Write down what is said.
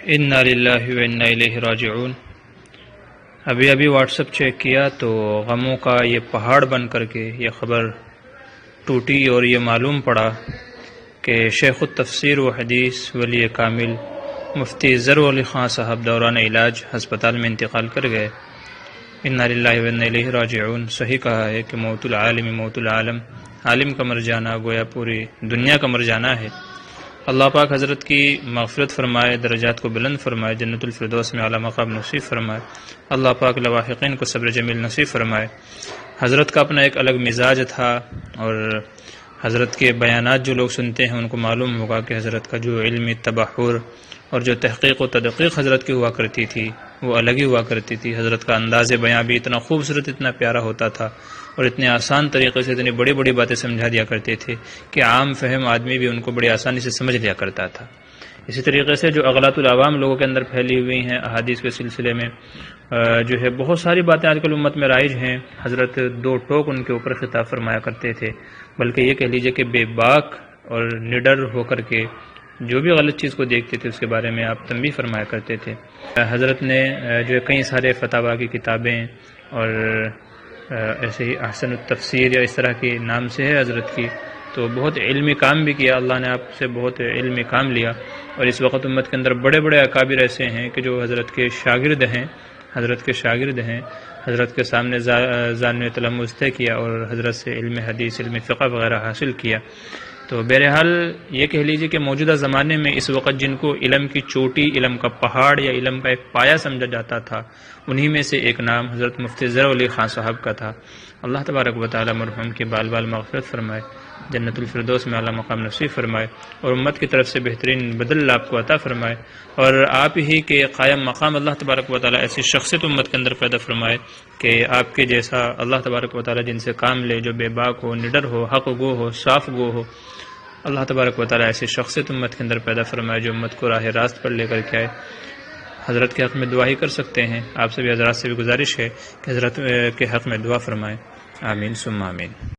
انا للہ و انا الیہ راجعون۔ ابھی واٹس ایپ چیک کیا تو غموں کا یہ پہاڑ بن کر کے یہ خبر ٹوٹی اور یہ معلوم پڑا کہ شیخ التفسیر و حدیث ولی کامل مفتی ظہور علی خان صاحب دوران علاج ہسپتال میں انتقال کر گئے۔ انا للہ و انا الیہ راجعون۔ صحیح کہا ہے کہ موت العالم موت العالم، عالم کا مر جانا گویا پوری دنیا کا مر جانا ہے۔ اللہ پاک حضرت کی مغفرت فرمائے، درجات کو بلند فرمائے، جنت الفردوس میں اعلیٰ مقام نصیب فرمائے۔ اللہ پاک لواحقین کو صبر جمیل نصیب فرمائے۔ حضرت کا اپنا ایک الگ مزاج تھا، اور حضرت کے بیانات جو لوگ سنتے ہیں ان کو معلوم ہوگا کہ حضرت کا جو علمی تبحر اور جو تحقیق و تدقیق حضرت کی ہوا کرتی تھی وہ الگ ہی ہوا کرتی تھی۔ حضرت کا انداز بیاں بھی اتنا خوبصورت، اتنا پیارا ہوتا تھا، اور اتنے آسان طریقے سے اتنی بڑی بڑی باتیں سمجھا دیا کرتے تھے کہ عام فہم آدمی بھی ان کو بڑی آسانی سے سمجھ لیا کرتا تھا۔ اسی طریقے سے جو اغلاط العوام لوگوں کے اندر پھیلی ہوئی ہیں احادیث کے سلسلے میں، جو ہے بہت ساری باتیں آج کل امت میں رائج ہیں، حضرت دو ٹوک ان کے اوپر خطاب فرمایا کرتے تھے، بلکہ یہ کہہ لیجئے کہ بے باک اور نڈر ہو کر کے جو بھی غلط چیز کو دیکھتے تھے اس کے بارے میں آپ تنبیہ فرمایا کرتے تھے۔ حضرت نے جو کئی سارے فتاوی کی کتابیں اور ایسے ہی احسن التفسیر یا اس طرح کے نام سے ہے حضرت کی، تو بہت علمی کام بھی کیا، اللہ نے آپ سے بہت علمی کام لیا، اور اس وقت امت کے اندر بڑے بڑے اکابر ایسے ہیں کہ جو حضرت کے شاگرد ہیں، حضرت کے سامنے زانو تلمذ طے کیا اور حضرت سے علم حدیث، علم فقہ وغیرہ حاصل کیا۔ تو بہرحال یہ کہہ لیجئے کہ موجودہ زمانے میں اس وقت جن کو علم کی چوٹی، علم کا پہاڑ یا علم کا ایک پایہ سمجھا جاتا تھا، انہی میں سے ایک نام حضرت مفتی ظہور علی خان صاحب کا تھا۔ اللہ تبارک و تعالی مرحوم کے بال بال مغفرت فرمائے، جنت الفردوس میں اعلیٰ مقام نصیب فرمائے، اور امت کی طرف سے بہترین بدل آپ کو عطا فرمائے، اور آپ ہی کے قائم مقام اللہ تبارک و تعالی ایسی شخصیت امت کے اندر پیدا فرمائے کہ آپ کے جیسا اللہ تبارک و تعالی جن سے کام لے، جو بے باک ہو، نڈر ہو، حق گو ہو، صاف گو ہو، اللہ تبارک و تعالی ایسی شخصیت امت کے اندر پیدا فرمائے جو امت کو راہ راست پر لے کر کے آئے۔ حضرت کے حق میں دعا ہی کر سکتے ہیں، آپ سے بھی حضرات سے بھی گزارش ہے کہ حضرت کے حق میں دعا فرمائیں۔ آمین ثم آمین۔